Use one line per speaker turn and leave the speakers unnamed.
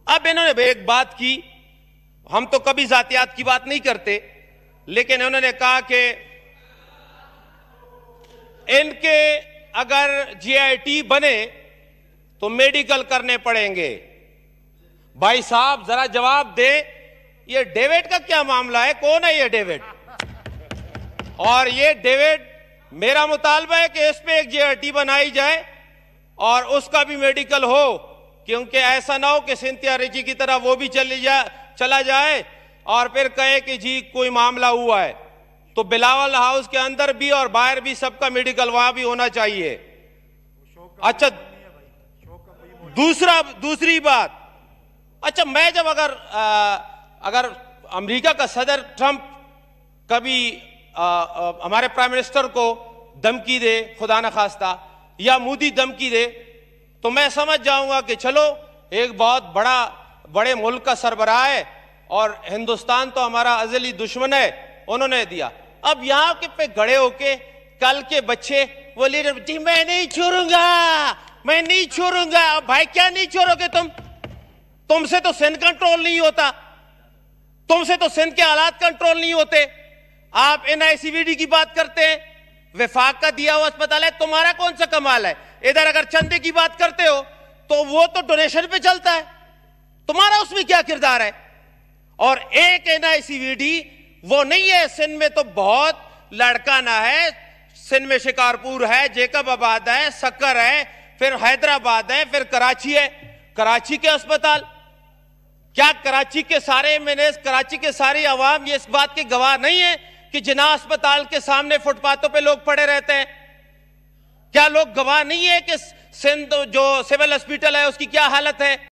अब इन्होंने एक बात की, हम तो कभी जातियात की बात नहीं करते, लेकिन उन्होंने कहा कि इनके अगर जीआईटी बने तो मेडिकल करने पड़ेंगे। भाई साहब जरा जवाब दे, ये डेविड का क्या मामला है? कौन है ये डेविड? और ये डेविड, मेरा मुतालबा है कि इस पे एक जीआईटी बनाई जाए और उसका भी मेडिकल हो, क्योंकि ऐसा ना हो कि सिंथिया रिची की तरह वो भी चला जाए और फिर कहे कि जी कोई मामला हुआ है। तो बिलावल हाउस के अंदर भी और बाहर भी सबका मेडिकल वहां भी होना चाहिए। अच्छा, दूसरी बात, अच्छा मैं जब अगर अमेरिका का सदर ट्रंप कभी हमारे प्राइम मिनिस्टर को धमकी दे, खुदा न खास्ता, या मोदी धमकी दे, तो मैं समझ जाऊंगा कि चलो एक बहुत बड़े मुल्क का सरबराह है और हिंदुस्तान तो हमारा अजली दुश्मन है, उन्होंने दिया। अब यहां के पे गड़े होके कल के बच्चे वो लीडर, जी मैं नहीं छोड़ूंगा, मैं नहीं छोड़ूंगा। भाई क्या नहीं छोड़ोगे तुम? तुमसे तो सिंध कंट्रोल नहीं होता, तुमसे तो सिंध के हालात कंट्रोल नहीं होते। आप एनआईसीवीडी की बात करते हैं, विफाक का दिया हुआ अस्पताल है, तुम्हारा कौन सा कमाल है? इधर अगर चंदे की बात करते हो तो वो तो डोनेशन पे चलता है, तुम्हारा उसमें क्या किरदार है? और एक एनआईसीवीडी वो नहीं है। सिंध में तो बहुत लड़काना है, सिंध में शिकारपुर है, जेकबाबाद है, सक्कर है, फिर हैदराबाद है, फिर कराची है। कराची के अस्पताल, क्या कराची के सारे एमएनएस, कराची के सारी आवाम ये इस बात के गवाह नहीं है कि जिन्ना अस्पताल के सामने फुटपाथों पे लोग पड़े रहते हैं? क्या लोग गवाह नहीं है कि सिंध जो सिविल हॉस्पिटल है उसकी क्या हालत है?